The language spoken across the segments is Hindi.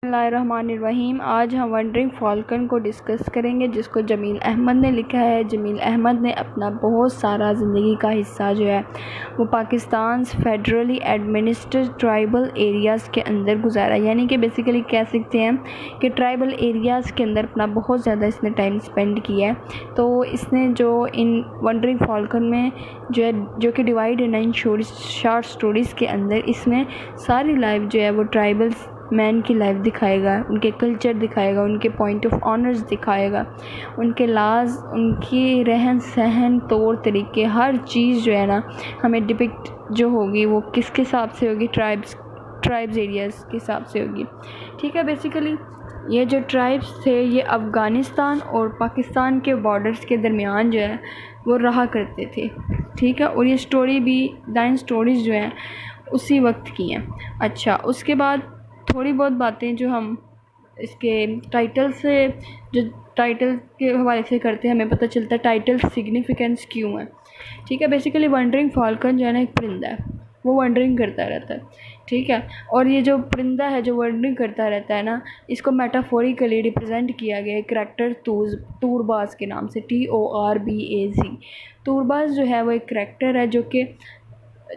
बिस्मिल्लाहिर्रहमानिर्रहीम। आज हम वंडरिंग फ़ाल्कन को डिस्कस करेंगे, जिसको जमील अहमद ने लिखा है। जमील अहमद ने अपना बहुत सारा ज़िंदगी का हिस्सा जो है वो Pakistan federally administrated tribal areas के अंदर गुजारा, यानी कि बेसिकली कह सकते हैं कि ट्राइबल एरियाज़ के अंदर अपना बहुत ज़्यादा इसने टाइम स्पेंड किया है। तो इसने जो इन वंडरिंग फ़ाल्कन में जो कि डिवाइड है 9 शॉर्ट स्टोरीज़ के अंदर, इसमें सारी लाइफ जो है वो ट्राइबल मैन की लाइफ दिखाएगा, उनके कल्चर दिखाएगा, उनके पॉइंट ऑफ ऑनर्स दिखाएगा, उनके लाज, उनकी रहन सहन, तौर तरीके, हर चीज़ जो है ना हमें डिपिक्ट जो होगी वो किसके हिसाब से होगी, ट्राइब्स एरियाज़ के हिसाब से होगी। ठीक है, बेसिकली ये जो ट्राइब्स थे ये अफ़गानिस्तान और पाकिस्तान के बॉर्डर्स के दरमियान जो है वो रहा करते थे। ठीक है, और ये स्टोरी भी 9 स्टोरीज़ जो हैं उसी वक्त की हैं। अच्छा, उसके बाद थोड़ी बहुत बातें जो हम इसके टाइटल के हवाले से करते हैं, हमें पता चलता है टाइटल सिग्निफिकेंस क्यों है। ठीक है, बेसिकली वंडरिंग फ़ाल्कन जो है ना एक परिंदा है, वो वंडरिंग करता रहता है। ठीक है, और ये जो परिंदा है जो वंडरिंग करता रहता है ना, इसको मेटाफोरिकली रिप्रेजेंट किया गया है करैक्टर तूरबाज़ के नाम से, TORBAZ। तूरबाज़ जो है वो एक करैक्टर है जो कि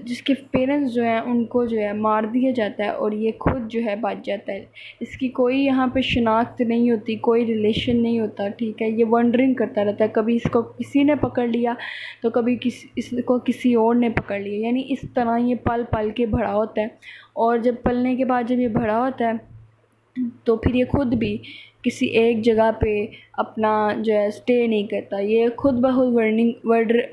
जिसके पेरेंट्स जो हैं उनको जो है मार दिया जाता है और ये खुद जो है बच जाता है। इसकी कोई यहाँ पे शनाख्त नहीं होती, कोई रिलेशन नहीं होता। ठीक है, ये वंडरिंग करता रहता है, कभी इसको किसी ने पकड़ लिया तो कभी इसको किसी और ने पकड़ लिया, यानी इस तरह ये पल पल के बड़ा होता है। और जब पलने के बाद जब ये बड़ा होता है तो फिर ये खुद भी किसी एक जगह पे अपना जो है स्टे नहीं करता, ये खुद ब खुद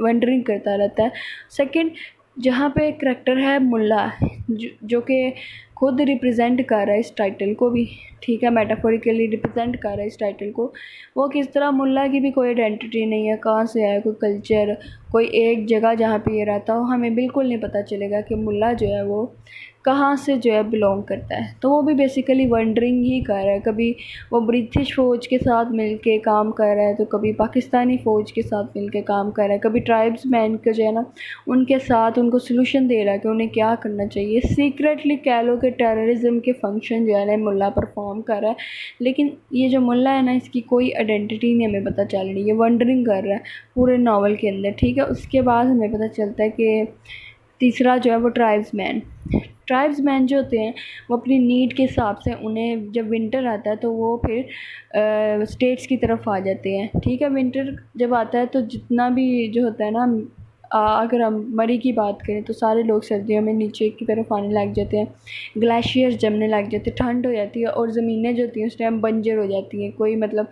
वंडरिंग करता रहता है। सेकंड, जहाँ पे करैक्टर है मुल्ला, जो कि खुद रिप्रेजेंट कर रहा है इस टाइटल को भी। ठीक है, मेटाफोरिकली रिप्रेजेंट कर रहा है इस टाइटल को। वो किस तरह, मुल्ला की भी कोई आइडेंटिटी नहीं है, कहाँ से आया, कोई कल्चर, कोई एक जगह जहाँ पे ये रहता हो हमें बिल्कुल नहीं पता चलेगा कि मुल्ला जो है वो कहाँ से जो है बिलोंग करता है। तो वो भी बेसिकली वंडरिंग ही कर रहा है, कभी वो ब्रिटिश फ़ौज के साथ मिलके काम कर रहा है, तो कभी पाकिस्तानी फ़ौज के साथ मिलके काम कर रहा है, कभी ट्राइब्स मैन का जो है ना उनके साथ उनको सलूशन दे रहा है कि उन्हें क्या करना चाहिए। सीक्रेटली कह लो कि टेररिज्म के फंक्शन जो है ना मुल्ला परफॉर्म कर रहा है, लेकिन ये जो मुल्ला है ना इसकी कोई आइडेंटिटी नहीं हमें पता चल रही है, वंडरिंग कर रहा है पूरे नावल के अंदर। ठीक है, उसके बाद हमें पता चलता है कि तीसरा जो है वो ट्राइब्स मैन जो होते हैं वो अपनी नीड के हिसाब से, उन्हें जब विंटर आता है तो वो फिर स्टेट्स की तरफ आ जाते हैं। ठीक है, विंटर जब आता है तो जितना भी जो होता है ना, अगर हम मरी की बात करें तो सारे लोग सर्दियों में नीचे की तरफ आने लग जाते हैं, ग्लेशियर्स जमने लग जाते हैं, ठंड हो जाती है और ज़मीनें जो होती हैं उस टाइम बंजर हो जाती हैं, कोई मतलब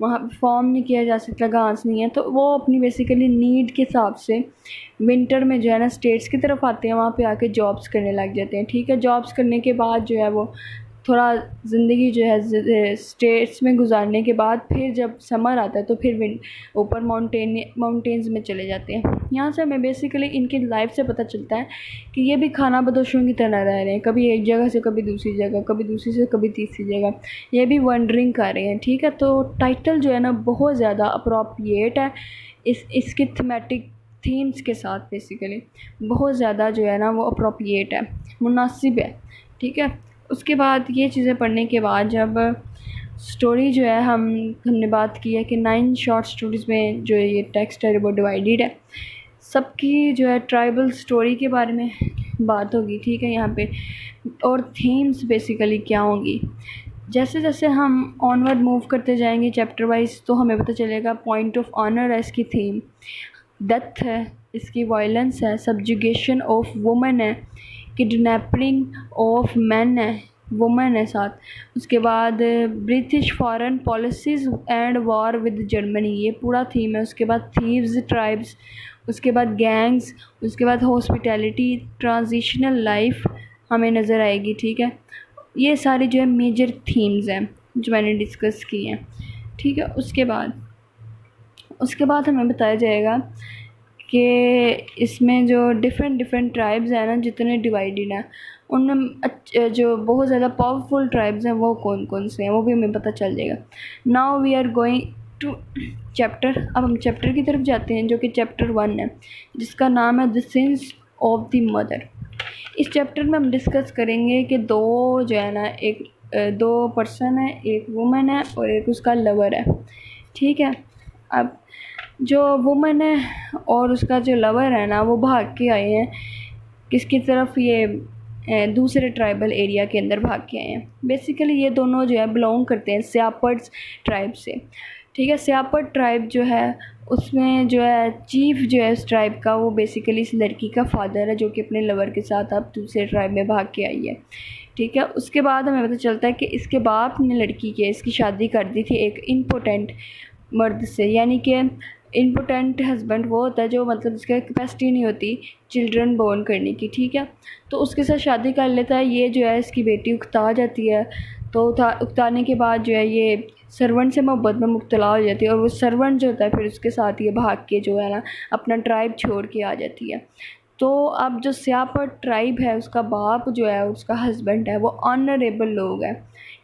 वहाँ फॉर्म नहीं किया जा सकता, घास नहीं है। तो वो अपनी बेसिकली नीड के हिसाब से विंटर में जो है ना स्टेट्स की तरफ आते हैं, वहाँ पे आके जॉब्स करने लग जाते हैं। ठीक है, जॉब्स करने के बाद जो है वो थोड़ा ज़िंदगी जो है स्टेट्स में गुजारने के बाद फिर जब समर आता है तो फिर ऊपर माउंटेन्स में चले जाते हैं। यहाँ से हमें बेसिकली इनकी लाइफ से पता चलता है कि ये भी खाना बदोशों की तरह रह रहे हैं, कभी एक जगह से कभी दूसरी जगह, कभी दूसरी से कभी तीसरी जगह, ये भी वंडरिंग कर रहे हैं। ठीक है, तो टाइटल जो है ना बहुत ज़्यादा अप्रोप्रिएट है इसके थीमेटिक थीम्स के साथ, बेसिकली बहुत ज़्यादा जो है ना वो अप्रोप्रिएट है, मुनासिब है। ठीक है, उसके बाद ये चीज़ें पढ़ने के बाद जब स्टोरी जो है हमने बात की है कि 9 शॉर्ट स्टोरीज़ में जो ये टेक्स्ट है वो डिवाइडेड है, सबकी जो है ट्राइबल स्टोरी के बारे में बात होगी। ठीक है, यहाँ पे और थीम्स बेसिकली क्या होंगी, जैसे जैसे हम ऑनवर्ड मूव करते जाएंगे चैप्टर वाइज तो हमें पता चलेगा पॉइंट ऑफ ऑनर है इसकी थीम, डेथ है इसकी, वायलेंस है, सब्जुगेशन ऑफ वुमेन है, किडनैपिंग ऑफ मैन है, वुमेन है साथ। उसके बाद British foreign policies and war with Germany, ये पूरा थीम है। उसके बाद थीव्स ट्राइब्स, उसके बाद गैंग्स, उसके बाद हॉस्पिटैलिटी, ट्रांजिशनल लाइफ हमें नज़र आएगी। ठीक है, ये सारी जो है मेजर थीम्स हैं जो मैंने डिस्कस की हैं। ठीक है, उसके बाद हमें बताया जाएगा कि इसमें जो डिफरेंट ट्राइब्स हैं ना जितने डिवाइडेड हैं उनमें जो बहुत ज़्यादा पावरफुल ट्राइब्स हैं वो कौन कौन से हैं वो भी हमें पता चल जाएगा। Now we are going to chapter, अब हम चैप्टर की तरफ जाते हैं जो कि चैप्टर 1 है, जिसका नाम है the sins of the mother. इस चैप्टर में हम डिस्कस करेंगे कि दो जो है ना, एक दो पर्सन है, एक वुमन है और एक उसका लवर है, ठीक है। अब जो वुमन है और उसका जो लवर है ना, वो भाग के आए हैं किसकी तरफ, ये दूसरे ट्राइबल एरिया के अंदर भाग के आए हैं। बेसिकली ये दोनों जो है बिलोंग करते हैं स्यापर्ड्स ट्राइब से, ठीक है। स्यापर्ड ट्राइब जो है उसमें जो है चीफ जो है उस ट्राइब का, वो बेसिकली इस लड़की का फादर है, जो कि अपने लवर के साथ अब दूसरे ट्राइब में भाग के आई है, ठीक है। उसके बाद हमें पता चलता है कि इसके बाप ने लड़की के इसकी शादी कर दी थी एक इम्पोर्टेंट मर्द से, यानी कि इम्पोर्टेंट हस्बैंड वो होता है जो मतलब जिसका कैपेसिटी नहीं होती चिल्ड्रन बोर्न करने की, ठीक है। तो उसके साथ शादी कर लेता है। ये जो है इसकी बेटी उकता जाती है, तो उकताने के बाद जो है ये सर्वेंट से मोहब्बत में मुब्तला हो जाती है, और वो सर्वेंट जो होता है फिर उसके साथ ये भाग के जो है ना अपना ट्राइब छोड़ के आ जाती है। तो अब जो स्यापर्ड ट्राइब है उसका बाप जो है उसका हस्बैंड है वो ऑनरेबल लोग हैं,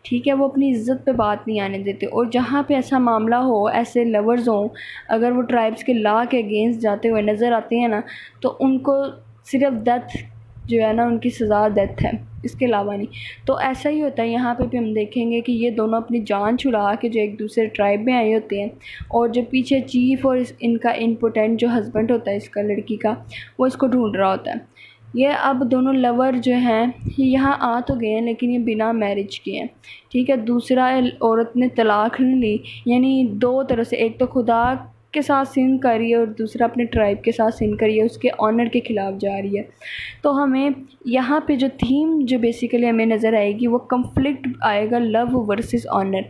ठीक है। वो अपनी इज़्ज़त पे बात नहीं आने देते, और जहाँ पे ऐसा मामला हो, ऐसे लवर्स हों, अगर वो ट्राइब्स के लॉ के अगेंस्ट जाते हुए नज़र आते हैं ना, तो उनको सिर्फ डेथ जो है ना उनकी सज़ा डेथ है, इसके अलावा नहीं। तो ऐसा ही होता है यहाँ पे भी हम देखेंगे कि ये दोनों अपनी जान छुड़ा के जो एक दूसरे ट्राइब में आए होते हैं, और जो पीछे चीफ़ और इनका इम्पोर्टेंट जो हस्बैंड होता है इसका लड़की का, वो इसको ढूंढ रहा होता है। ये अब दोनों लवर जो हैं ये यहाँ आ तो गए हैं लेकिन ये बिना मैरिज के हैं, ठीक है। दूसरा औरत ने तलाक नहीं ली, यानी दो तरह से, एक तो खुदा के साथ सिन कर रही है और दूसरा अपने ट्राइब के साथ सिन कर रही है, उसके ऑनर के ख़िलाफ़ जा रही है। तो हमें यहाँ पे जो थीम जो बेसिकली हमें नज़र आएगी वो कन्फ्लिक्ट आएगा लव वर्सेस ऑनर,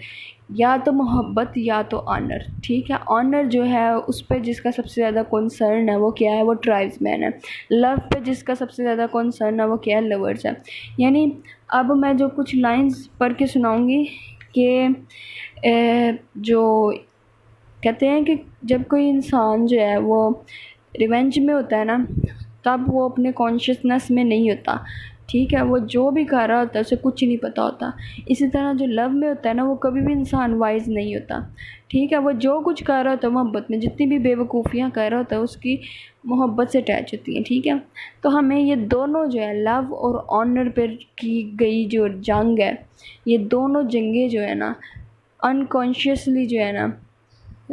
या तो मोहब्बत या तो ऑनर, ठीक है। ऑनर जो है उस पर जिसका सबसे ज़्यादा कंसर्न है वो क्या है, वो ट्राइब्समैन है। लव पे जिसका सबसे ज़्यादा कंसर्न है वो क्या है, लवर्स है। यानी अब मैं जो कुछ लाइंस पढ़ के सुनाऊंगी कि जो कहते हैं कि जब कोई इंसान जो है वो रिवेंज में होता है ना, तब वो अपने कॉन्शियसनेस में नहीं होता, ठीक है। वो जो भी कर रहा होता है उसे कुछ नहीं पता होता। इसी तरह जो लव में होता है ना, वो कभी भी इंसान वाइज नहीं होता, ठीक है। वो जो कुछ कर रहा होता है मोहब्बत में, जितनी भी बेवकूफ़ियाँ कर रहा होता है उसकी मोहब्बत से अटैच होती हैं, ठीक है। तो हमें ये दोनों जो है लव और ऑनर पर की गई जो जंग है, ये दोनों जंगें जो है ना अनकॉन्शियसली जो है ना,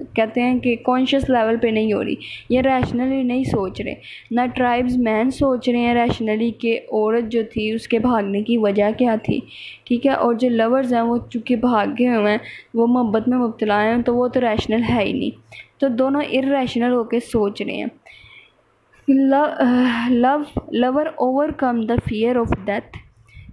कहते हैं कि कॉन्शियस लेवल पे नहीं हो रही, ये रैशनली नहीं सोच रहे, ना ट्राइब्स मैन सोच रहे हैं रैशनली कि औरत जो थी उसके भागने की वजह क्या थी, ठीक है। और जो लवर्स हैं वो चूँकि भागे हुए हैं, वो मोहब्बत में मुब्तला हैं, तो वो तो रैशनल है ही नहीं, तो दोनों इर्रैशनल होकर सोच रहे हैं। Lover overcome the fear of death,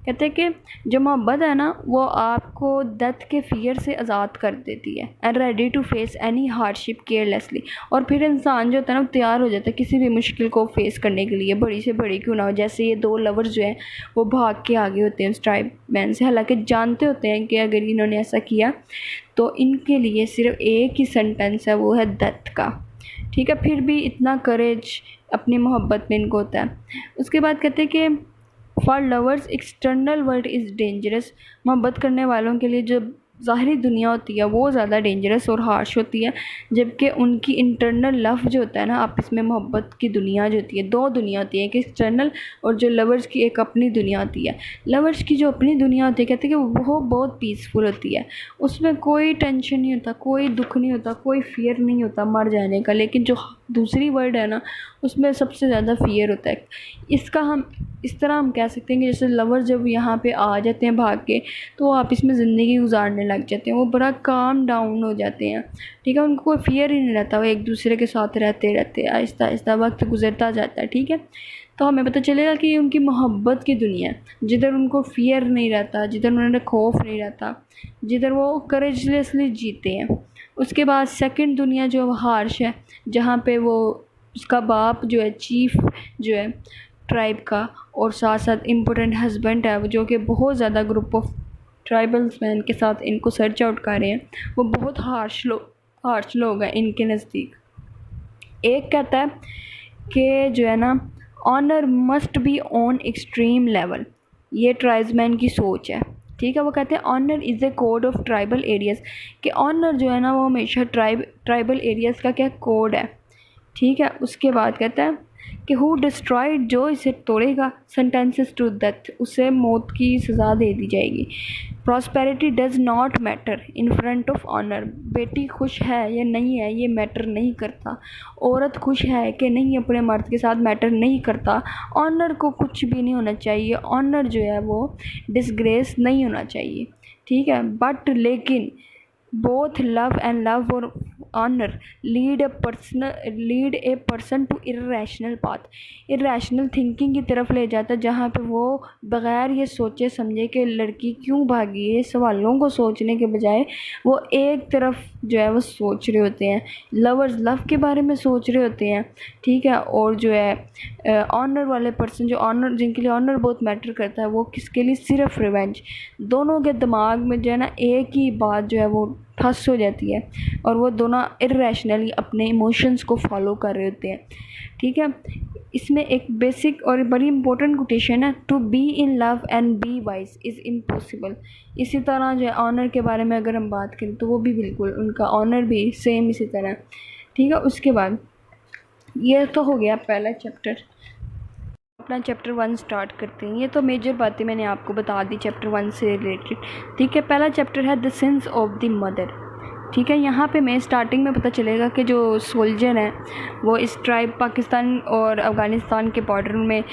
कहते हैं कि जो मोहब्बत है ना वो आपको डेथ के फियर से आज़ाद कर देती है, and ready to face any hardship carelessly. और फिर इंसान जो होता है ना तैयार हो जाता है किसी भी मुश्किल को फेस करने के लिए, बड़ी से बड़ी क्यों ना हो। जैसे ये दो लवर्स जो हैं वो भाग के आगे होते हैं उस ट्राइब मैन से, हालांकि जानते होते हैं कि अगर इन्होंने ऐसा किया तो इनके लिए सिर्फ एक ही सेंटेंस है, वो है डेथ का, ठीक है। फिर भी इतना करेज अपनी मोहब्बत में इनको होता है। उसके बाद कहते हैं कि for lovers external world is dangerous, मोहब्बत करने वालों के लिए जो ज़ाहरी दुनिया होती है वो ज़्यादा डेंजरस और हार्श होती है, जबकि उनकी इंटरनल लव जो होता है ना आपस में मोहब्बत की दुनिया जो होती है, दो दुनिया होती है, एक एक्सटर्नल और जो लवर्स की एक अपनी दुनिया होती है। लवर्स की जो अपनी दुनिया होती है कहते हैं कि वो बहुत पीसफुल होती है, उसमें कोई टेंशन नहीं होता, कोई दुख नहीं होता, कोई फियर नहीं होता मर जाने का। लेकिन जो दूसरी वर्ल्ड है ना उसमें सबसे ज़्यादा फियर होता है। इसका हम इस तरह हम कह सकते हैं कि जैसे लवर जब यहाँ पे आ जाते हैं भाग के, तो वो आपस में ज़िंदगी गुजारने लग जाते हैं, वो बड़ा काम डाउन हो जाते हैं, ठीक है। उनको कोई फियर ही नहीं रहता, वो एक दूसरे के साथ रहते रहते आहिस्ता आहिस्ता वक्त गुजरता जाता है, ठीक है। तो हमें पता चलेगा कि उनकी मोहब्बत की दुनिया है, जिधर उनको फियर नहीं रहता, जिधर उन्हें खौफ नहीं रहता, जिधर वो करेजलेसली जीते हैं। उसके बाद सेकंड दुनिया जो हार्श है, जहाँ पे वो उसका बाप जो है चीफ जो है ट्राइब का, और साथ साथ इम्पोर्टेंट हस्बैंड है जो कि बहुत ज़्यादा ग्रुप ऑफ ट्राइबल्स मैन के साथ इनको सर्च आउट कर रहे हैं, वो बहुत हार्श लोग हैं इनके नज़दीक। एक कहता है कि जो है ना honour must be on extreme level, ये ट्राइब्समैन की सोच है, ठीक है। वो कहते हैं honour is a code of tribal areas, कि ऑनर जो है ना वो हमेशा ट्राइबल एरियाज़ का क्या कोड है, ठीक है। उसके बाद कहता है कि हु डिस्ट्रॉयड, जो इसे तोड़ेगा, सेंटेंसेस टू डेथ, उसे मौत की सज़ा दे दी जाएगी। Prosperity does not matter in front of honour. बेटी खुश है या नहीं है ये मैटर नहीं करता, औरत खुश है कि नहीं अपने मर्द के साथ मैटर नहीं करता। ऑनर को कुछ भी नहीं होना चाहिए, ऑनर जो है वो डिसग्रेस नहीं होना चाहिए, ठीक है। बट लेकिन बोथ लव एंड लव और honour lead a person to irrational path. Irrational thinking की तरफ ले जाता है, जहाँ पे वो बग़ैर ये सोचे समझे कि लड़की क्यों भागी है, सवालों को सोचने के बजाय वो एक तरफ जो है वो सोच रहे होते हैं। लवर्स लव के बारे में सोच रहे होते हैं, ठीक है। और जो है ऑनर वाले पर्सन, जो ऑनर जिनके लिए ऑनर बहुत मैटर करता है, वो किसके लिए, सिर्फ रिवेंज। दोनों के दिमाग में जो है ना एक ही बात जो है वो फंस हो जाती है और वो दोनों इर्रेशनली अपने इमोशंस को फॉलो कर रहे होते हैं, ठीक है। इसमें एक बेसिक और बड़ी इंपॉर्टेंट कोटेशन है, to be in love and be wise is impossible. इसी तरह जो है ऑनर के बारे में अगर हम बात करें तो वो भी बिल्कुल उनका ऑनर भी सेम इसी तरह, ठीक है। उसके बाद ये तो हो गया पहला चैप्टर। अपना चैप्टर 1 स्टार्ट करते हैं। ये तो मेजर बातें मैंने आपको बता दी चैप्टर 1 से रिलेटेड, ठीक है। पहला चैप्टर है the sins of the mother, ठीक है। यहाँ पे मैं स्टार्टिंग में पता चलेगा कि जो सोल्जर हैं वो इस ट्राइब पाकिस्तान और अफ़गानिस्तान के बॉर्डर में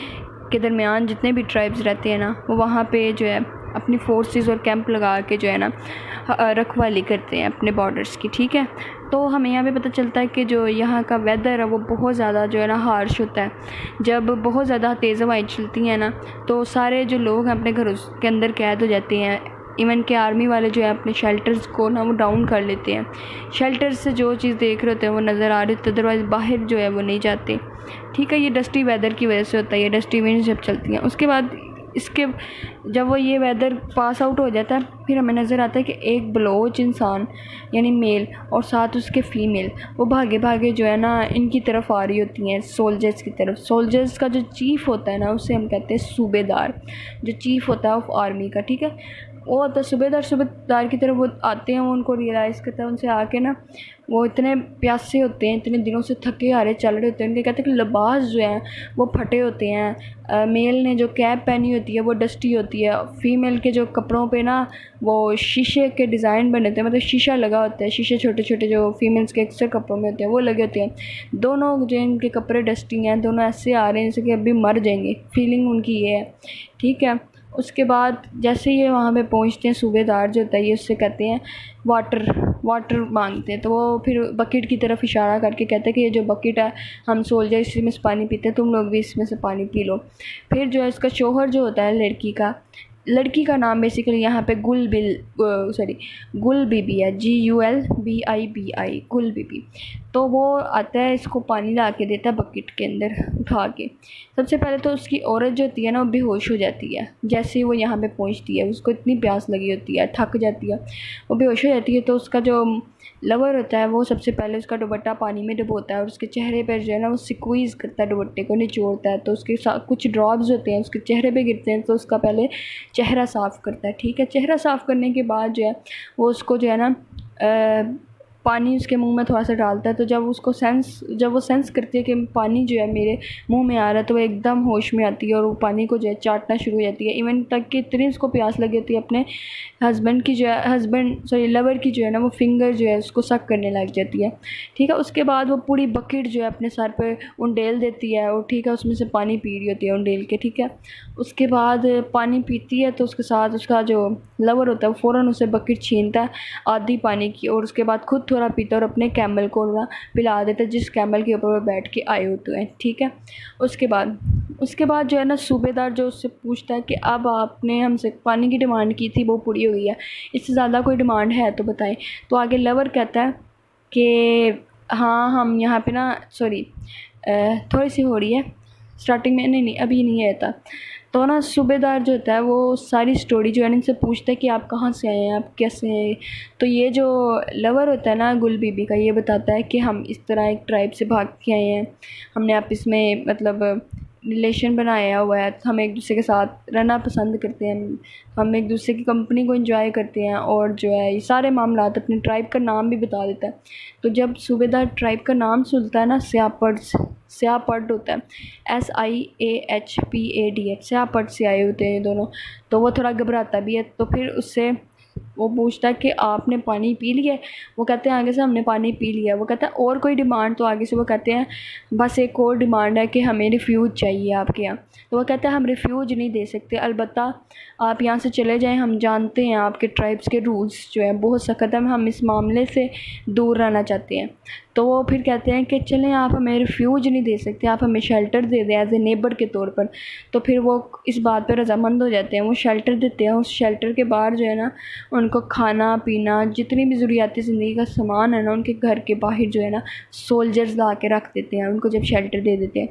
के दरमियान जितने भी ट्राइब्स रहते हैं ना, वो वहाँ पे जो है अपनी फोर्सेस और कैंप लगा के जो है ना रखवाली करते हैं अपने बॉर्डर्स की, ठीक है। तो हमें यहाँ पे पता चलता है कि जो यहाँ का वेदर है वो बहुत ज़्यादा जो है ना हार्श होता है। जब बहुत ज़्यादा तेज़ हवाएं चलती हैं ना तो सारे जो लोग हैं अपने घरों के अंदर कैद हो जाते हैं। इवन के आर्मी वाले जो है अपने शेल्टर्स को ना वो डाउन कर लेते हैं। शेल्टर्स से जो चीज़ देख रहे होते हैं वो नज़र आ रही होती है, अदरवाइज़ बाहर जो है वो नहीं जाते, ठीक है। ये डस्टी वेदर की वजह से होता है, ये डस्टी विंड्स जब चलती हैं। उसके बाद इसके जब वो ये वेदर पास आउट हो जाता है फिर हमें नज़र आता है कि एक बलोच इंसान यानी मेल और साथ उसके फ़ीमेल वो भागे भागे जो है ना इनकी तरफ आ रही होती हैं, सोल्जर्स की तरफ। सोल्जर्स का जो चीफ़ होता है ना उसे हम कहते हैं सूबेदार, जो चीफ़ होता है ऑफ आर्मी का, ठीक है। वो होता है सूबेदार। सूबेदार की तरफ वो आते हैं, वो उनको रियलाइज़ करता है, उनसे आके ना वो इतने प्यासे होते हैं, इतने दिनों से थके हारे चल रहे होते हैं, उनके कहते हैं कि लिबास जो हैं वो फटे होते हैं। मेल ने जो कैप पहनी होती है वो डस्टी होती है, फीमेल के जो कपड़ों पे ना वो शीशे के डिज़ाइन बने होते हैं, मतलब शीशा लगा होता है, शीशे छोटे छोटे जो फीमेल्स के अक्सर कपड़ों में होते हैं वो लगे होते हैं। दोनों जो इनके कपड़े डस्टी हैं दोनों ऐसे आ रहे हैं जैसे कि अभी मर जाएंगे, फीलिंग उनकी ये है, ठीक है। उसके बाद जैसे ये वहाँ पे पहुँचते हैं, सूबेदार जो होता है ये उससे कहते हैं वाटर मांगते हैं। तो वो फिर बकेट की तरफ इशारा करके कहते हैं कि ये जो बकेट है हम सोल्जर इसी में से पानी पीते हैं, तुम लोग भी इसमें से पानी पी लो। फिर जो है इसका शोहर जो होता है लड़की का नाम बेसिकली यहाँ पे गुल बीबी है, GULBIBI, गुल बीबी। तो वो आता है, इसको पानी ला के देता है बकेट के अंदर उठा के। सबसे पहले तो उसकी औरत जो होती है ना वो बेहोश हो जाती है जैसे ही वो यहाँ पे पहुँचती है, उसको इतनी प्यास लगी होती है, थक जाती है, वो बेहोश हो जाती है। तो उसका जो लवर होता है वो सबसे पहले उसका दुपट्टा पानी में डुबोता है और उसके चेहरे पर जो है ना वो स्क्वीज़ करता है, दुपट्टे को निचोड़ता है, तो उसके साथ कुछ ड्रॉप्स होते हैं उसके चेहरे पे गिरते हैं, तो उसका पहले चेहरा साफ़ करता है, ठीक है। चेहरा साफ़ करने के बाद जो है वो उसको जो है ना पानी उसके मुंह में थोड़ा सा डालता है। तो जब वो सेंस करती है कि पानी जो है मेरे मुंह में आ रहा है तो वो एकदम होश में आती है और वो पानी को जो है चाटना शुरू हो जाती है। इवन तक कि इतनी उसको प्यास लगी होती है अपने लवर की जो है ना वो फिंगर जो है उसको सक करने लग जाती है, ठीक है। उसके बाद वो पूरी बकेट जो है अपने सर पे उंडेल देती है और ठीक है उसमें से पानी पी रही होती है उंडेल के, ठीक है। उसके बाद पानी पीती है तो उसके साथ उसका जो लवर होता है वो फ़ौरन उसे बकेट छीनता है आधी पानी की और उसके बाद खुद थोड़ा पीता है और अपने कैमल को ना पिला देता है जिस कैमल के ऊपर वो बैठ के आए होते हैं, ठीक है। उसके बाद जो है ना सूबेदार जो उससे पूछता है कि अब आपने हमसे पानी की डिमांड की थी वो पूरी हो गई है, इससे ज़्यादा कोई डिमांड है तो बताएं। तो आगे लवर कहता है कि हाँ हम यहाँ पे ना थोड़ी सी हो रही है स्टार्टिंग में, नहीं अभी नहीं आया था। तो ना सूबेदार जो होता है वो सारी स्टोरी जो है इनसे पूछता है कि आप कहाँ से आए हैं, आप कैसे हैं। तो ये जो लवर होता है ना गुल बीबी का, ये बताता है कि हम इस तरह एक ट्राइब से भाग के आए हैं, हमने आपस में मतलब रिलेशन बनाया हुआ है, हम एक दूसरे के साथ रहना पसंद करते हैं, हम एक दूसरे की कंपनी को एंजॉय करते हैं और जो है ये सारे मामलात अपने ट्राइब का नाम भी बता देता है। तो जब सूबेदार ट्राइब का नाम सुनता है ना, स्यापर्ड्स, स्यापट होता है, SIAHPAD, स्यापट से आए होते हैं ये दोनों। तो वो थोड़ा घबराता भी है, तो फिर उससे वो पूछता है कि आपने पानी पी लिया है? वो कहते हैं आगे से हमने पानी पी लिया है। वो कहता है और कोई डिमांड? तो आगे से वो कहते हैं बस एक और डिमांड है कि हमें रिफ्यूज चाहिए आपके यहाँ। तो वो कहता है हम रिफ्यूज नहीं दे सकते, अलबत्ता आप यहाँ से चले जाएं, हम जानते हैं आपके ट्राइब्स के रूल्स जो हैं बहुत सख्त है, हम इस मामले से दूर रहना चाहते हैं। तो वो फिर कहते हैं कि चलें आप हमें रिफ्यूज नहीं दे सकते, आप हमें शेल्टर दे दें एज ए नेबर के तौर पर। तो फिर वो इस बात पर रजामंद हो जाते हैं, वो शेल्टर देते हैं। उस शेल्टर के बाहर जो है ना उनको खाना पीना जितनी भी ज़रूरियाती ज़िंदगी का सामान है ना उनके घर के बाहर जो है ना सोल्जर्स ला के रख देते हैं उनको, जब शेल्टर दे देते हैं।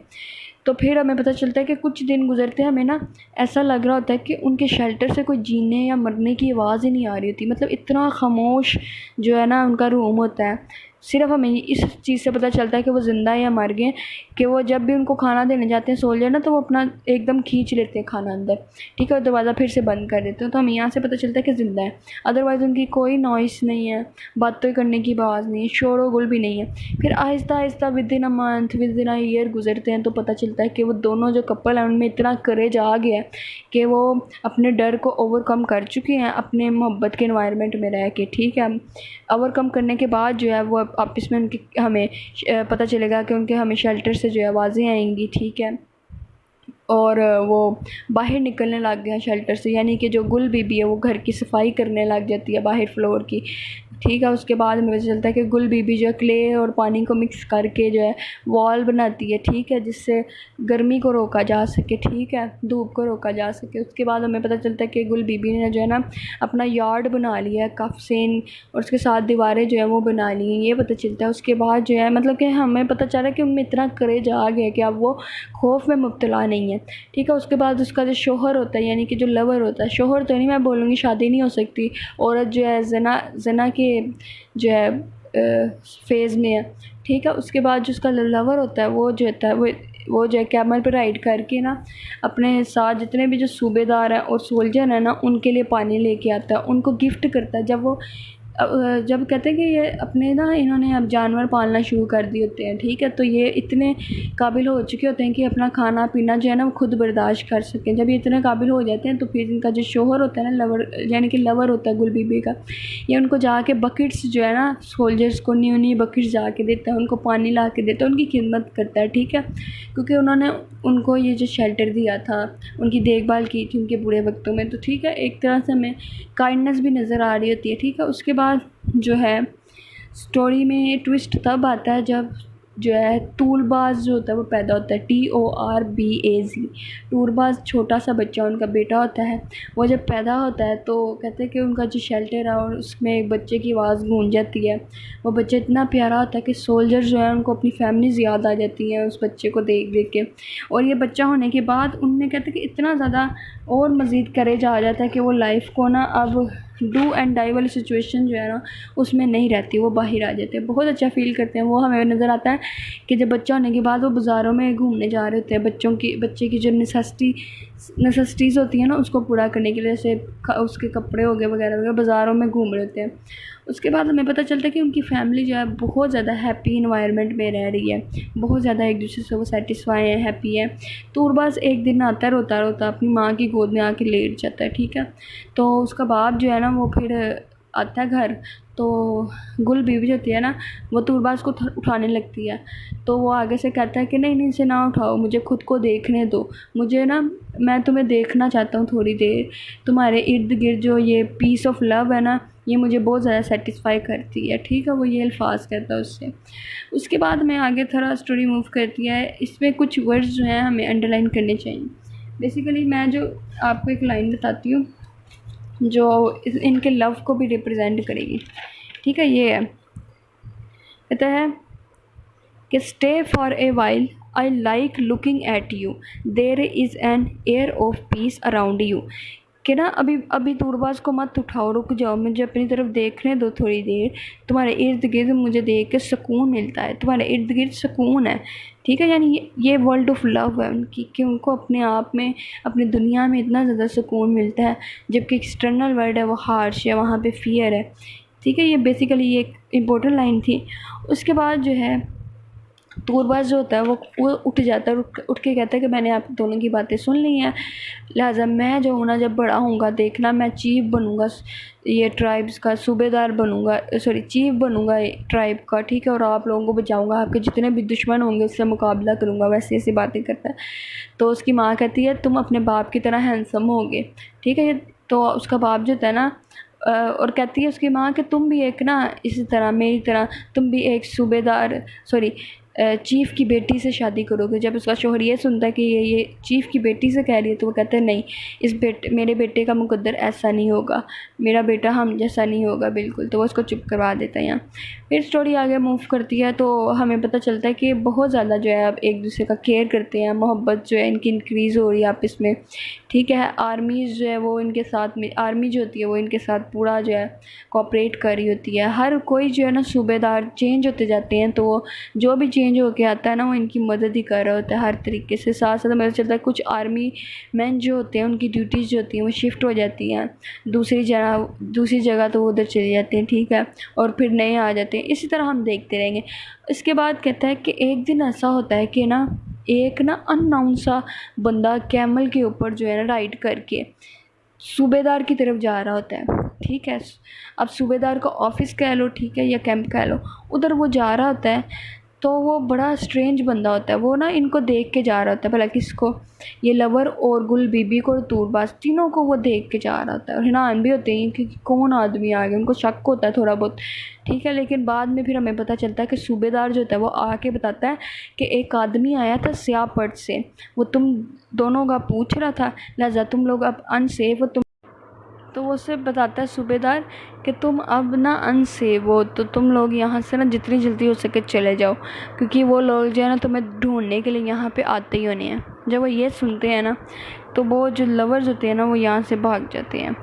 तो फिर हमें पता चलता है कि कुछ दिन गुजरते हैं, हमें ना ऐसा लग रहा होता है कि उनके शेल्टर से कोई जीने या मरने की आवाज़ ही नहीं आ रही होती। मतलब इतना खामोश जो है ना उनका रूम होता है। सिर्फ हमें इस चीज़ से पता चलता है कि वो ज़िंदा या मर गए कि वो जब भी उनको खाना देने जाते हैं सोल्जर ना, तो वो अपना एकदम खींच लेते हैं खाना अंदर, ठीक है, दरवाज़ा फिर से बंद कर देते हैं। तो हमें यहाँ से पता चलता है कि ज़िंदा है। अदरवाइज़ उनकी कोई नॉइस नहीं है, बातें करने की आवाज़ नहीं है, शोर गुल भी नहीं है। फिर Aahista Aahista with in a month, with in a year गुजरते हैं, तो पता चलता है कि वो दोनों जो कपल हैं उनमें इतना करेज आ गया है कि वो अपने डर को ओवरकम कर चुके हैं अपने मोहब्बत के इन्वायरमेंट में रह के, ठीक है। ओवरकम करने के बाद जो है वो आपस में उनकी हमें पता चलेगा कि उनके हमें शेल्टर से जो है आवाज़ें आएंगी, ठीक है। और वो बाहर निकलने लग गए हैं शेल्टर से, यानी कि जो गुल बीबी है वो घर की सफाई करने लग जाती है बाहर फ्लोर की, ठीक है। उसके बाद हमें पता चलता है कि गुल बीबी जो है क्ले और पानी को मिक्स करके जो है वॉल बनाती है, ठीक है, जिससे गर्मी को रोका जा सके, ठीक है, धूप को रोका जा सके। उसके बाद हमें पता चलता है कि गुल बीबी ने जो है ना अपना यार्ड बना लिया है, कफसेन और उसके साथ दीवारें जो है वो बना ली हैं, ये पता चलता है। उसके बाद जो है मतलब कि हमें पता चला कि उनमें इतना करेज आ गया कि अब वो खौफ में मुब्तला नहीं है, ठीक है। उसके बाद उसका जो शोहर होता है यानी कि जो लवर होता है, शोहर तो नहीं मैं बोलूँगी, शादी नहीं हो सकती, औरत जो है जना के जो है फेज़ में है, ठीक है। उसके बाद जो उसका लवर होता है वो जो होता है वो जो है कैमल पर राइड करके ना अपने साथ जितने भी जो सूबेदार हैं और सोल्जर हैं ना उनके लिए पानी लेके आता है, उनको गिफ्ट करता है। जब कहते हैं कि ये अपने ना इन्होंने अब जानवर पालना शुरू कर दिए होते हैं, ठीक है, तो ये इतने काबिल हो चुके होते हैं कि अपना खाना पीना जो है ना वो खुद बर्दाश्त कर सकें। जब ये इतने काबिल हो जाते हैं तो फिर इनका जो शोहर होता है ना लवर यानी कि लवर होता है गुल बीबी का, ये उनको जाके बकेट्स जो है ना सोल्जर्स को न्यू न्यू बकेट्स जाके देता है, उनको पानी ला के देता है, उनकी खिदमत करता है, ठीक है, क्योंकि उन्होंने उनको ये जो शेल्टर दिया था उनकी देखभाल की थी उनके बुरे वक्तों में, तो ठीक है एक तरह से हमें काइंडनेस भी नज़र आ रही होती है, ठीक है। उसके बाद जो है स्टोरी में ट्विस्ट तब आता है जब जो है टूरबाज जो होता है वो पैदा होता है, TORBAZ। टूरबाज छोटा सा बच्चा उनका बेटा होता है, वो जब पैदा होता है तो कहते हैं कि उनका जो शेल्टर है और उसमें एक बच्चे की आवाज़ गूंज जाती है। वो बच्चा इतना प्यारा होता है कि सोल्जर जो है उनको अपनी फैमिलीज़ याद आ जाती है उस बच्चे को देख देख के। और ये बच्चा होने के बाद उनमें कहते हैं कि इतना ज़्यादा और मज़ीद करेज आ जाता है कि वो लाइफ को ना अब डू एंड डाई वाली सिचुएशन जो है ना उसमें नहीं रहती, वो बाहर आ जाते हैं, बहुत अच्छा फील करते हैं। वो हमें नज़र आता है कि जब बच्चा होने के बाद वो बाज़ारों में घूमने जा रहे होते हैं, बच्चे की जो नेसेसिटीज़ होती हैं ना उसको पूरा करने के लिए, जैसे उसके कपड़े हो गए वगैरह वगैरह, बाज़ारों में घूम रहे होते हैं। उसके बाद हमें पता चलता है कि उनकी फैमिली जो है बहुत ज़्यादा हैप्पी इन्वायरमेंट में रह रही है, बहुत ज़्यादा एक दूसरे से वो सेटिस्फाई है, हैप्पी है। टूरबाज एक दिन आता है रोता रोता अपनी माँ की गोद में आके लेट जाता है, ठीक है। तो उसका बाप जो है ना वो फिर आता है घर, तो गुल बीबी होती है ना वो टूरबाज को उठाने लगती है, तो वो आगे से कहता है कि नहीं नहीं इसे ना उठाओ, मुझे खुद को देखने दो, मुझे ना मैं तुम्हें देखना चाहता हूँ थोड़ी देर, तुम्हारे इर्द गिर्द जो ये पीस ऑफ लव है ना ये मुझे बहुत ज़्यादा सेटिस्फाई करती है, ठीक है। वो ये अल्फाज कहता है उससे। उसके बाद हमें आगे थोड़ा स्टोरी मूव करती है, इसमें कुछ वर्ड्स जो हैं हमें अंडरलाइन करने चाहिए। बेसिकली मैं जो आपको एक लाइन बताती हूँ जो इनके लव को भी रिप्रेजेंट करेगी, ठीक है। ये है, कहता है कि stay for a while, I like looking at you, there is an air of peace around you. कि ना अभी टूरबाज को मत उठाओ, रुक जाओ, मुझे अपनी तरफ देखने दो थोड़ी देर, तुम्हारे इर्द गिर्द मुझे देख के सुकून मिलता है, तुम्हारे इर्द गिर्द सुकून है, ठीक है। यानी ये वर्ल्ड ऑफ लव है उनकी कि उनको अपने आप में अपनी दुनिया में इतना ज़्यादा सुकून मिलता है, जबकि एक्सटर्नल वर्ल्ड है वो हार्श है, वहाँ पे फियर है, ठीक है। ये बेसिकली ये एक इम्पोर्टेंट लाइन थी। उसके बाद जो है दूरबाज जो होता है वो उठ जाता है, उठ के कहता है कि मैंने आप दोनों की बातें सुन ली हैं, लिहाजा मैं जो हूँ ना जब बड़ा होऊंगा देखना मैं चीफ बनूंगा, ये ट्राइब्स का सूबेदार बनूंगा, सॉरी चीफ बनूंगा ट्राइब का, ठीक है, और आप लोगों को बचाऊंगा, आपके जितने भी दुश्मन होंगे उससे मुकाबला करूंगा, वैसे ऐसी बातें करता है। तो उसकी माँ कहती है तुम अपने बाप की तरह हैंडसम होगे, ठीक है। तो उसका बाप जो होता है ना और कहती है उसकी माँ कि तुम भी एक ना इसी तरह मेरी तरह तुम भी एक सूबेदार, सॉरी चीफ़ की बेटी से शादी करोगे। जब उसका शौहर ये सुनता है कि ये चीफ़ की बेटी से कह रही है तो वो कहता है नहीं, मेरे बेटे का मुकद्दर ऐसा नहीं होगा, मेरा बेटा हम जैसा नहीं होगा बिल्कुल। तो वो उसको चुप करवा देता है यहाँ। फिर स्टोरी आगे मूव करती है तो हमें पता चलता है कि बहुत ज़्यादा जो है अब एक दूसरे का केयर करते हैं, मोहब्बत जो है इनकी इंक्रीज़ हो रही है आपस में, ठीक है। आर्मीज़ जो है वो इनके साथ में, आर्मी जो होती है वो इनके साथ पूरा जो है कोऑपरेट कर रही होती है। हर कोई जो है ना सूबेदार चेंज होते जाते हैं तो जो भी चेंज होके आता है ना वो इनकी मदद ही कर रहा होता है हर तरीके से। साथ साथ पता चलता है कुछ आर्मी मैन जो होते हैं उनकी ड्यूटीज़ जो होती हैं वो शिफ्ट हो जाती हैं दूसरी जगह तो वो उधर चले जाते हैं, ठीक है, और फिर नए आ जाते हैं। इसी तरह हम देखते रहेंगे। इसके बाद कहता है कि एक दिन ऐसा होता है कि ना एक ना अननाउन सा बंदा कैमल के ऊपर जो है ना राइड करके सूबेदार की तरफ जा रहा होता है, ठीक है। अब सूबेदार का ऑफिस कह लो, ठीक है, या कैंप कह लो, उधर वो जा रहा होता है। तो वो बड़ा स्ट्रेंज बंदा होता है, वो ना इनको देख के जा रहा होता है, भला किसको, ये लवर और गुल बीबी को और दूरबाज तीनों को वो देख के जा रहा होता है। और हैरान भी होते हैं कि कौन आदमी आ गया, उनको शक होता है थोड़ा बहुत, ठीक है। लेकिन बाद में फिर हमें पता चलता है कि सूबेदार जो होता है वो आके बताता है कि एक आदमी आया था सियापट से, वो तुम दोनों का पूछ रहा था, लिहाजा तुम लोग अब अनसेफ हो। तो वो उससे बताता है सूबेदार कि तुम अब ना अनसेफ हो, तो तुम लोग यहाँ से ना जितनी जल्दी हो सके चले जाओ, क्योंकि वो लोग जो है ना तुम्हें ढूंढने के लिए यहाँ पे आते ही होने हैं। जब वो ये सुनते हैं ना तो वो जो लवर्स होते हैं ना वो यहाँ से भाग जाते हैं,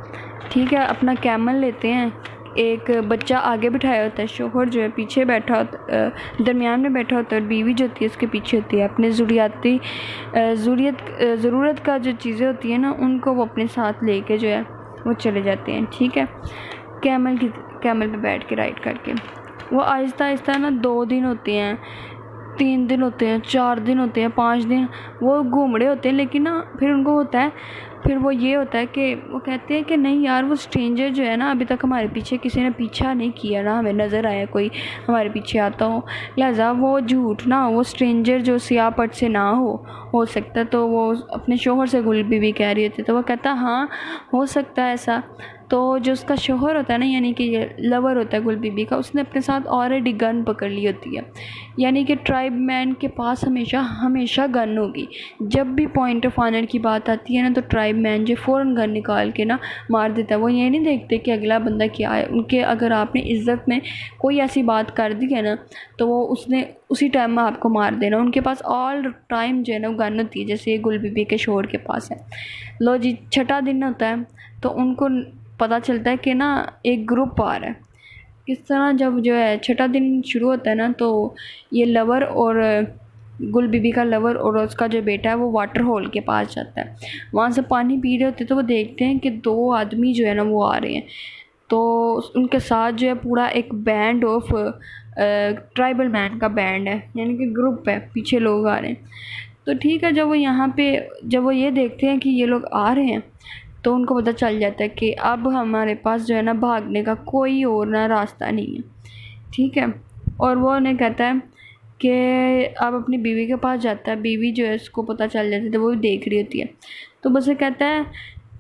ठीक है। अपना कैमल लेते हैं, एक बच्चा आगे बिठाया होता है, शौहर जो है पीछे बैठा होता, दरमियान में बैठा होता है, और बीवी जो होती है उसके पीछे होती है। अपने ज़रूरत का जो चीज़ें होती हैं ना उनको वो अपने साथ लेके जो है वो चले जाते हैं, ठीक है। कैमल पे बैठ के राइड करके वो आहिस्ता आहिस्ता ना 2 दिन होते हैं, 3 दिन होते हैं, 4 दिन होते हैं, 5 दिन वो घूम रहे होते हैं। लेकिन ना फिर उनको होता है, फिर वो ये होता है कि वो कहते हैं कि नहीं यार वो स्ट्रेंजर जो है ना अभी तक हमारे पीछे किसी ने पीछा नहीं किया ना, हमें नज़र आया कोई हमारे पीछे आता हो, लिहाजा वो झूठ ना, वो स्ट्रेंजर जो सियापट से ना हो सकता है। तो वो अपने शौहर से गुल बीबी कह रही होती, तो वो कहता हाँ हो सकता है ऐसा। तो जो उसका शौहर होता है ना, यानी कि ये लवर होता है गुल बीबी का, उसने अपने साथ ऑलरेडी गन पकड़ ली होती है, यानी कि ट्राइब मैन के पास हमेशा गन होगी। जब भी पॉइंट ऑफ ऑनर की बात आती है ना तो ट्राइब मैन जो फ़ौरन गन निकाल के ना मार देता है। वो ये नहीं देखते कि अगला बंदा क्या है, उनके अगर आपने इज़्ज़त में कोई ऐसी बात कर दी है ना तो वो उसने उसी टाइम में आपको मार देना। उनके पास ऑल टाइम जो है ना वो गन होती है, जैसे ये गुल बीबी के शौहर के पास है। लो जी, छठा दिन होता है तो उनको पता चलता है कि ना एक ग्रुप आ रहा है। किस तरह, जब जो है छठा दिन शुरू होता है ना तो ये लवर और गुल बीबी का लवर और उसका जो बेटा है वो वाटर होल के पास जाता है, वहाँ से पानी पी रहे होते तो वो देखते हैं कि 2 आदमी जो है ना वो आ रहे हैं। तो उनके साथ जो है पूरा एक बैंड ऑफ ट्राइबल मैन का बैंड है, यानी कि ग्रुप है, पीछे लोग आ रहे हैं। तो ठीक है, जब वो ये देखते हैं कि ये लोग आ रहे हैं तो उनको पता चल जाता है कि अब हमारे पास जो है ना भागने का कोई और ना रास्ता नहीं है, ठीक है। और वो उन्हें कहता है कि अब अपनी बीवी के पास जाता है। बीवी जो है उसको पता चल जाता है तो वो भी देख रही होती है। तो बस ये कहता है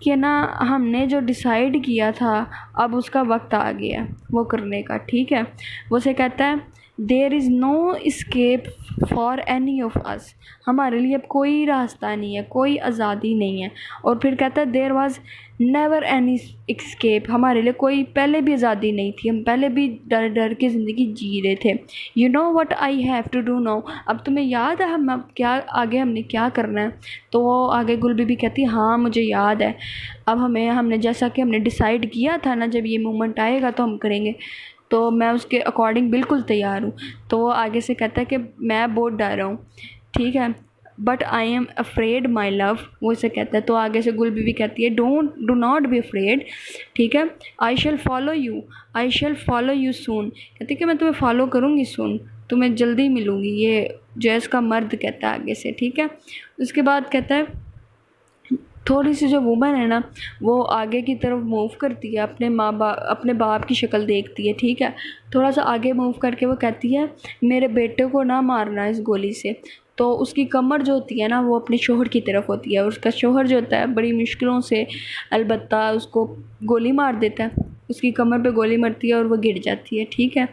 कि ना हमने जो डिसाइड किया था अब उसका वक्त आ गया वो करने का, ठीक है। वो से कहता है there is no escape for any of us, हमारे लिए अब कोई रास्ता नहीं है, कोई आज़ादी नहीं है। और फिर कहता है there was never any escape, हमारे लिए कोई पहले भी आज़ादी नहीं थी, हम पहले भी डर डर के ज़िंदगी जी रहे थे। You know what I have to do now, अब तुम्हें याद है हम अब क्या आगे हमने क्या करना है। तो वो आगे गुल बीबी कहती है हाँ मुझे याद है, अब हमने जैसा कि हमने डिसाइड किया था ना, जब ये मोमेंट आएगा तो हम करेंगे, तो मैं उसके अकॉर्डिंग बिल्कुल तैयार हूँ। तो वो आगे से कहता है कि मैं बहुत डर रहा हूँ, ठीक है, but I am afraid my love, वो इसे कहता है। तो आगे से गुल बीबी कहती है डू नॉट बी अफ्रेड, ठीक है, आई शैल फॉलो यू सून, कहती है कि मैं तुम्हें फॉलो करूँगी सून, तुम्हें जल्दी मिलूँगी, ये जो है इसका मर्द कहता है आगे से, ठीक है। उसके बाद कहता है थोड़ी सी जो वुमन है ना वो आगे की तरफ मूव करती है, अपने बाप की शक्ल देखती है, ठीक है। थोड़ा सा आगे मूव करके वो कहती है मेरे बेटे को ना मारना इस गोली से। तो उसकी कमर जो होती है ना वो अपने शोहर की तरफ होती है, और उसका शोहर जो होता है बड़ी मुश्किलों से अलबत्ता उसको गोली मार देता है, उसकी कमर पे गोली मरती है और वो गिर जाती है, ठीक है।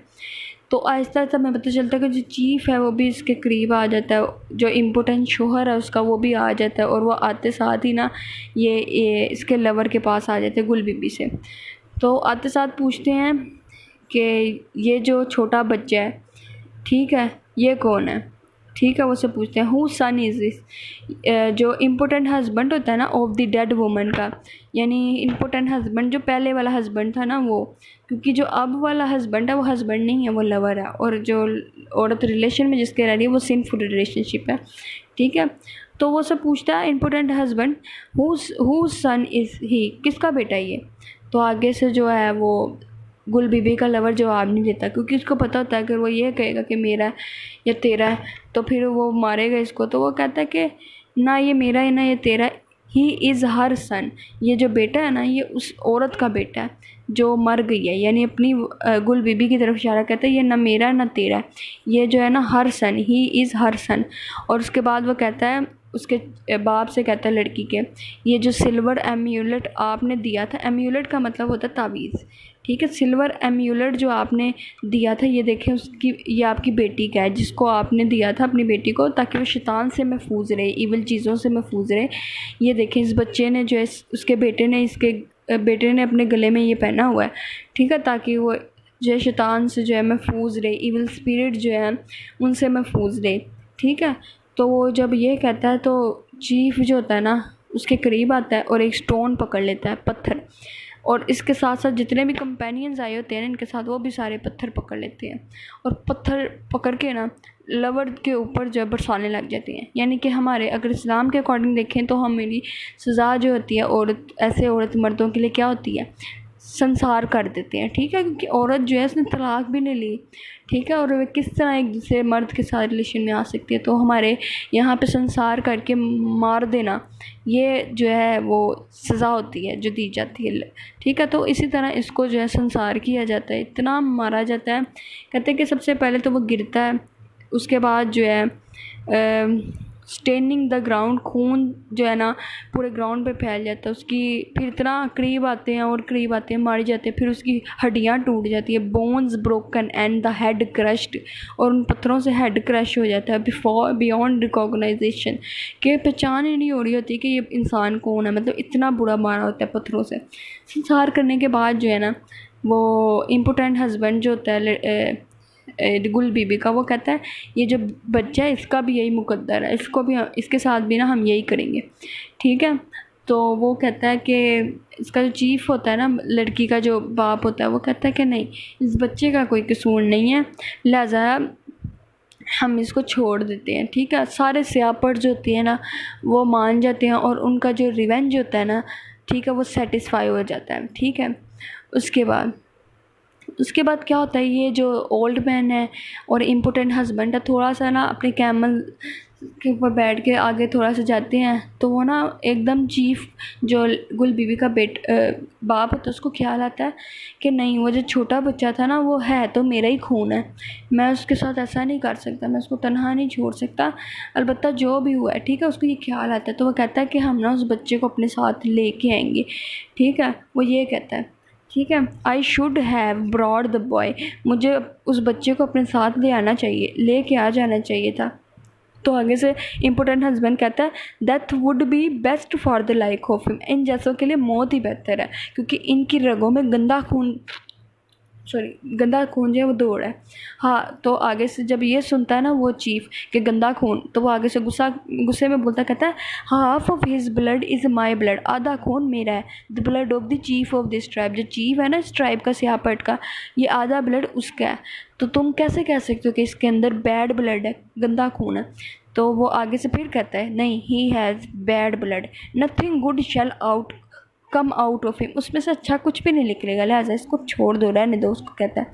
तो आहिस्ता आहिस्ता हमें पता चलता है कि जो चीफ है वो भी इसके करीब आ जाता है, जो इम्पोर्टेंट शोहर है उसका वो भी आ जाता है, और वो आते साथ ही ना ये इसके लवर के पास आ जाते हैं गुल बीबी से। तो आते साथ पूछते हैं कि ये जो छोटा बच्चा है, ठीक है, ये कौन है, ठीक है। वो से पूछते हैं हु सन इज़ दिस। जो इम्पोर्टेंट हस्बैंड होता है ना ऑफ द डेड वुमन का, यानी इम्पोर्टेंट हस्बैंड जो पहले वाला हस्बैंड था ना वो, क्योंकि जो अब वाला हस्बैंड है वो हस्बैंड नहीं है, वो लवर है, और जो औरत रिलेशन में जिसके रह रही है वो सिंफुल रिलेशनशिप है, ठीक है। तो वो सब पूछता है important husband who son is he, किसका बेटा ये। तो आगे से जो है वो गुल बीबी का लवर जवाब नहीं देता, क्योंकि उसको पता होता है अगर वो ये कहेगा कि मेरा है या तेरा है तो फिर वो मारेगा इसको। तो वो कहता है कि ना ये मेरा है ना ये तेरा है, ही इज़ हर सन, ये जो बेटा है ना ये उस औरत का बेटा है जो मर गई है, यानी अपनी गुल बीबी की तरफ इशारा करता है, ये ना मेरा है ना तेरा है, ये जो है ना हर सन, ही इज़ हर सन। और उसके बाद वो कहता है उसके बाप से कहता है लड़की के, ये जो सिल्वर एम्यूलेट आपने दिया था, एम्यूलेट का मतलब होता है तावीज़, ठीक है। सिल्वर एम्यूलेट जो आपने दिया था ये देखें उसकी, ये आपकी बेटी का है जिसको आपने दिया था अपनी बेटी को ताकि वो शैतान से महफूज रहे, इविल चीज़ों से महफूज रहे। ये देखें इस बच्चे ने जो है उसके बेटे ने अपने गले में ये पहना हुआ है, ठीक है, ताकि वो जो है शैतान से जो है महफूज रहे, इविल स्पिरिट जो है उनसे महफूज रहे, ठीक है। तो वो जब ये कहता है तो चीफ जो होता है ना उसके करीब आता है और एक स्टोन पकड़ लेता है, पत्थर, और इसके साथ साथ जितने भी कंपेनियंस आए होते हैं ना इनके साथ वो भी सारे पत्थर पकड़ लेते हैं, और पत्थर पकड़ के ना लवर के ऊपर जो बरसाने लग जाते हैं। यानी कि हमारे अगर इस्लाम के अकॉर्डिंग देखें तो हमारी सज़ा जो होती है ऐसे औरत मर्दों के लिए क्या होती है, संसार कर देते हैं, ठीक है, क्योंकि औरत जो है उसने तलाक भी नहीं ली, ठीक है, और वे किस तरह एक दूसरे मर्द के साथ रिलेशन में आ सकती है। तो हमारे यहाँ पे संसार करके मार देना ये जो है वो सज़ा होती है जो दी जाती है, ठीक है। तो इसी तरह इसको जो है संसार किया जाता है, इतना मारा जाता है। कहते हैं कि सबसे पहले तो वो गिरता है, उसके बाद जो है स्टेनिंग द ग्राउंड, खून जो है ना पूरे ग्राउंड पे फैल जाता है उसकी, फिर इतना करीब आते हैं और करीब आते हैं, मारे जाते हैं, फिर उसकी हड्डियाँ टूट जाती है, bones broken and the head crushed, और उन पत्थरों से हेड क्रश हो जाता है बियॉन्ड रिकॉग्नाइजेशन, कि पहचान ही नहीं हो रही होती कि ये इंसान कौन है, मतलब इतना बुरा मारा होता है पत्थरों से। संसार करने के बाद जो है ना वो इम्पोर्टेंट हस्बैंड जो होता है गुल बीबी का, वो कहता है ये जो बच्चा है इसका भी यही मुकद्दर है, इसको भी इसके साथ भी ना हम यही करेंगे, ठीक है। तो वो कहता है कि इसका जो चीफ होता है ना लड़की का जो बाप होता है वो कहता है कि नहीं इस बच्चे का कोई कसूर नहीं है, लिहाजा हम इसको छोड़ देते हैं, ठीक है। सारे स्यापट जो होते हैं ना वो मान जाते हैं और उनका जो रिवेंज होता है ना, ठीक है, वो सेटिस्फाई हो जाता है, ठीक है। उसके बाद क्या होता है, ये जो ओल्ड मैन है और इम्पोर्टेंट हस्बैंड है थोड़ा सा ना अपने कैमल के ऊपर बैठ के आगे थोड़ा सा जाते हैं, तो वो ना एकदम चीफ जो गुल बीबी का बाप होता है उसको ख्याल आता है कि नहीं वो जो छोटा बच्चा था ना वो है तो मेरा ही खून है, मैं उसके साथ ऐसा नहीं कर सकता, मैं उसको तनहा नहीं छोड़ सकता, अलबत्ता जो भी हुआ है, ठीक है। उसको ये ख्याल आता है तो वो कहता है कि हम ना उस बच्चे को अपने साथ लेके आएंगे, ठीक है, वो ये कहता है, ठीक है। I should have brought the boy, मुझे उस बच्चे को अपने साथ लेके आ जाना चाहिए था। तो आगे से इम्पोर्टेंट हस्बैंड कहता है that would be best for the like of him, इन जैसों के लिए मौत ही बेहतर है क्योंकि इनकी रगों में गंदा खून जो है वो दौड़ है। हाँ, तो आगे से जब ये सुनता है ना वो चीफ कि गंदा खून, तो वो आगे से गुस्से में बोलता कहता है half of his blood is my blood, आधा खून मेरा है, the blood of the chief of this tribe, जो चीफ है ना इस ट्राइब का सियापट का, ये आधा ब्लड उसका है, तो तुम कैसे कह सकते हो कि इसके अंदर बैड ब्लड है, गंदा खून है। तो वो आगे से फिर कहता है नहीं, he has bad blood, nothing good shall out come out of him, उसमें से अच्छा कुछ भी नहीं निकलेगा, लिहाजा इसको छोड़ दो, रहने दो उसको, कहता है।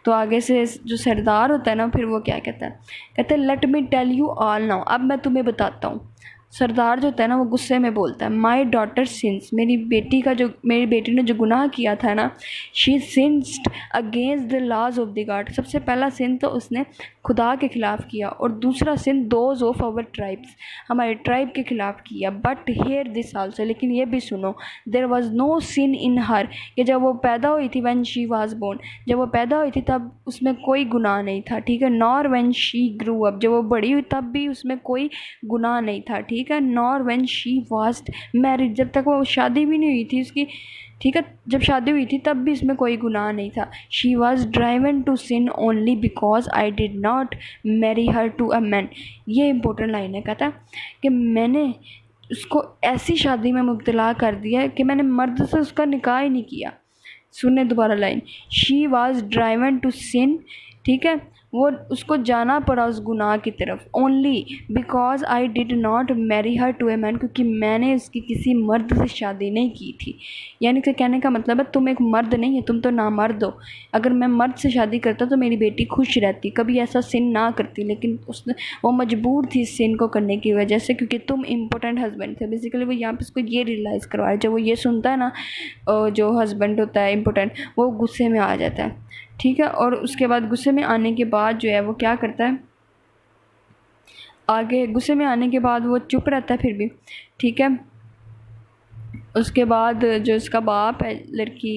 तो आगे से जो सरदार होता है ना, फिर वो क्या कहता है, कहता है let me tell you all now, अब मैं तुम्हें बताता हूँ। सरदार जो होता है ना वो गुस्से में बोलता है, माई डॉटर सिंस, मेरी बेटी ने जो गुनाह किया था ना, she sinned against the laws of the God, सबसे पहला सिन तो उसने खुदा के ख़िलाफ़ किया, और दूसरा सिन दोज ऑफ आवर ट्राइब्स, हमारे ट्राइब के ख़िलाफ़ किया। बट हेयर दिस आल्सो, लेकिन ये भी सुनो, देयर वाज नो सिन इन हर, कि जब वो पैदा हुई थी, व्हेन शी वाज बोर्न, जब वो पैदा हुई थी तब उसमें कोई गुनाह नहीं था, ठीक है। Nor when she grew up, जब वो बड़ी हुई तब भी उसमें कोई गुनाह नहीं था, ठीक है। Nor when she was married, जब तक वो शादी भी नहीं हुई थी उसकी, ठीक है, जब शादी हुई थी तब भी इसमें कोई गुनाह नहीं था। She was driven to sin only because I did not marry her to a man, ये इंपॉर्टेंट लाइन है, कहता कि मैंने उसको ऐसी शादी में मुब्तला कर दिया कि मैंने मर्द से उसका निकाह ही नहीं किया। सुनने दोबारा line, she was driven to sin, ठीक है, वो उसको जाना पड़ा उस गुनाह की तरफ, only because I did not marry her to a man, क्योंकि मैंने उसकी किसी मर्द से शादी नहीं की थी। यानी कि कहने का मतलब है तुम एक मर्द नहीं है, तुम तो नामर्द हो, अगर मैं मर्द से शादी करता तो मेरी बेटी खुश रहती, कभी ऐसा सिन ना करती, लेकिन उसने वो मजबूर थी इस सिन को करने की वजह से, क्योंकि तुम इम्पोर्टेंट हस्बैंड थे। बेसिकली वो यहाँ पे उसको ये रियलाइज़ करवा रहा है, जब वो ये सुनता है ना, जो हस्बैंड होता है इम्पोर्टेंट, वो गुस्से में आ जाता है, ठीक है। और उसके बाद गुस्से में आने के बाद जो है वो क्या करता है, आगे गुस्से में आने के बाद वो चुप रहता है फिर भी, ठीक है। उसके बाद जो इसका बाप है लड़की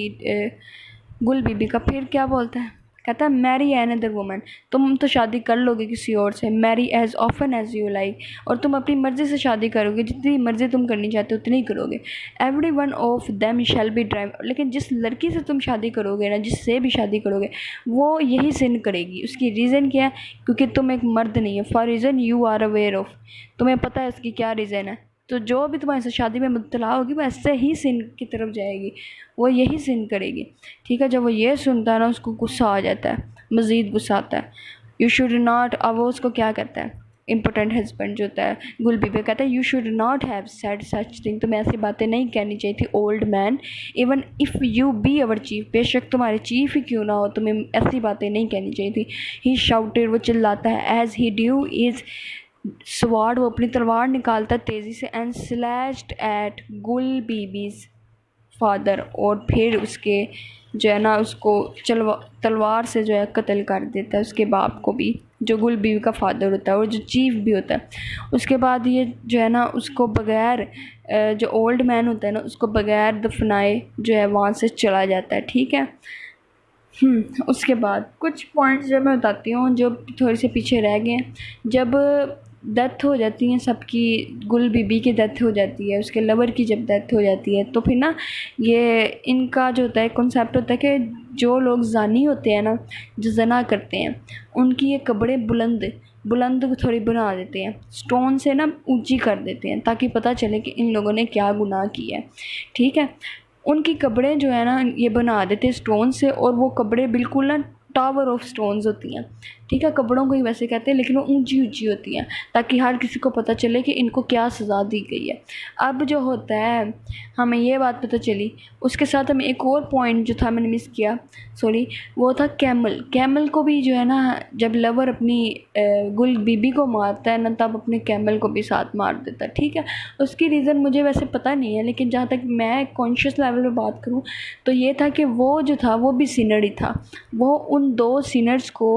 गुल बीबी का, फिर क्या बोलता है, कहता है मैरी एन अदर वुमन, तुम तो शादी कर लोगे किसी और से, marry as often as you like, और तुम अपनी मर्ज़ी से शादी करोगे, जितनी मर्ज़ी तुम करनी चाहते हो उतनी ही करोगे। Every one of them shall be drive, लेकिन जिस लड़की से तुम शादी करोगे ना, जिससे भी शादी करोगे, वो यही सिन करेगी। उसकी रीज़न क्या है, क्योंकि तुम एक मर्द नहीं है, for reason you are aware of, तुम्हें पता है इसकी क्या रीज़न है। तो जो भी तुम्हारे साथ शादी में मुब्तला होगी वो ऐसे ही सिन की तरफ जाएगी, वो यही सिन करेगी, ठीक है। जब वो ये सुनता है ना, उसको गुस्सा आ जाता है, मज़ीद गुस्सा आता है। यू शुड नॉट, अब वो उसको क्या कहता है, इम्पोर्टेंट हस्बैंड जो होता है गुल बीबी, कहता है you should not have said such thing, तुम्हें ऐसी बातें नहीं कहनी चाहिए थी old man, even if you be our chief, बेशक तुम्हारे चीफ ही क्यों ना हो, तुम्हें ऐसी बातें नहीं कहनी चाहिए थी। ही शाउटेड, वो चिल्लाता है, एज ही ड्यू इज़ स्वाड, वो अपनी तलवार निकालता तेज़ी से, एंड स्लैश्ड एट गुल बीबीज़ फादर, और फिर उसके जो है ना उसको तलवार से जो है कत्ल कर देता है, उसके बाप को भी, जो गुल बीबी का फादर होता है और जो चीफ भी होता है। उसके बाद ये जो है ना उसको बग़ैर जो ओल्ड मैन होता है ना, उसको बग़ैर दफनाए जो है वहाँ से चला जाता है, ठीक है। उसके बाद कुछ पॉइंट्स जो मैं बताती हूँ जो थोड़े से पीछे रह गए हैं। जब डेथ हो जाती है सबकी, गुल बीबी की डेथ हो जाती है, उसके लवर की जब डेथ हो जाती है, तो फिर ना ये इनका जो होता है कॉन्सेप्ट होता है कि जो लोग जानी होते हैं ना, जो जना करते हैं, उनकी ये कब्रें बुलंद बुलंद थोड़ी बना देते हैं, स्टोन से ना ऊंची कर देते हैं, ताकि पता चले कि इन लोगों ने क्या गुनाह किया है, ठीक है। उनकी कब्रें जो है ना ये बना देते हैं स्टोन से, और वो कब्रें बिल्कुल ना टावर ऑफ स्टोन्स होती हैं, ठीक है। कब्रों को ही वैसे कहते हैं, लेकिन वो ऊंची ऊंची होती हैं, ताकि हर किसी को पता चले कि इनको क्या सज़ा दी गई है। अब जो होता है, हमें ये बात पता चली, उसके साथ हमें एक और पॉइंट जो था मैंने मिस किया, सॉरी, वो था कैमल को भी जो है ना, जब लवर अपनी गुल बीबी को मारता है ना, तब अपने कैमल को भी साथ मार देता है, ठीक है। उसकी रीज़न मुझे वैसे पता नहीं है, लेकिन जहाँ तक मैं कॉन्शियस लेवल पे बात करूँ तो ये था कि वो जो था वो भी सिनर ही था, वो उन दो सिनर्स को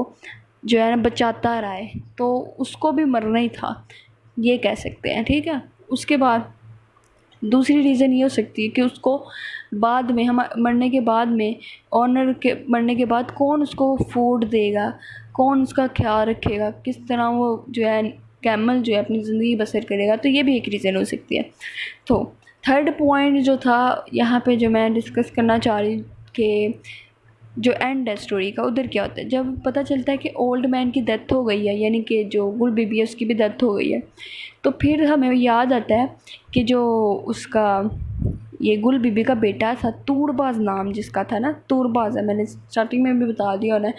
जो है ना बचाता रहा है, तो उसको भी मरना ही था, ये कह सकते हैं, ठीक है। उसके बाद दूसरी रीज़न ये हो सकती है कि उसको बाद में, हम मरने के बाद में, ऑनर के मरने के बाद कौन उसको फूड देगा, कौन उसका ख्याल रखेगा, किस तरह वो जो है कैमल जो है अपनी ज़िंदगी बसर करेगा, तो ये भी एक रीज़न हो सकती है। तो थर्ड पॉइंट जो था यहाँ पे जो मैं डिस्कस करना चाह रही कि जो एंड है स्टोरी का, उधर क्या होता है, जब पता चलता है कि ओल्ड मैन की डेथ हो गई है, यानी कि जो गुल बीबी है उसकी भी डेथ हो गई है, तो फिर हमें याद आता है कि जो उसका ये गुल बीबी का बेटा था, तूरबाज नाम जिसका था ना, तूरबाज है, मैंने स्टार्टिंग में भी बता दिया ना,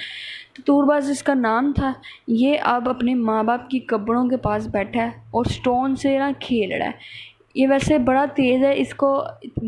तो तूरबाज जिसका नाम था, ये अब अपने माँ बाप की कब्रों के पास बैठा है और स्टोन से ना खेल रहा है। ये वैसे बड़ा तेज़ है, इसको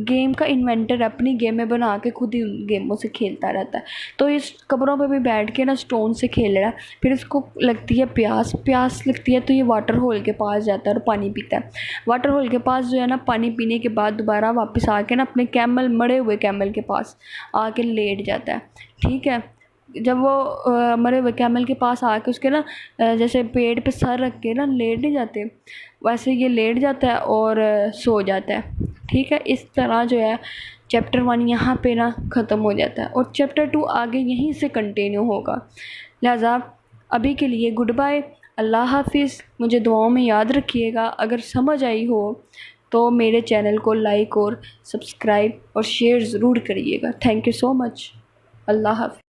गेम का इन्वेंटर अपनी गेमें बना के खुद ही उन गेमों से खेलता रहता है। तो इस कब्रों पे भी बैठ के ना स्टोन से खेल रहा है। फिर इसको लगती है प्यास, प्यास लगती है तो ये वाटर होल के पास जाता है और पानी पीता है। वाटर होल के पास जो है ना, पानी पीने के बाद दोबारा वापस आके ना अपने कैमल, मरे हुए कैमल के पास आके लेट जाता है। ठीक है, जब वो मरे हुए कैमल के पास आके उसके ना जैसे पेड़ पे सर रख के ना लेट नहीं जाते, वैसे ये लेट जाता है और सो जाता है। ठीक है, इस तरह जो है चैप्टर 1 यहाँ पे ना ख़त्म हो जाता है और चैप्टर 2 आगे यहीं से कंटिन्यू होगा। लिहाजा अभी के लिए गुड बाय, अल्लाह हाफिज़। मुझे दुआओं में याद रखिएगा। अगर समझ आई हो तो मेरे चैनल को लाइक और सब्सक्राइब और शेयर ज़रूर करिएगा। Thank you so much. अल्लाह हाफिज़।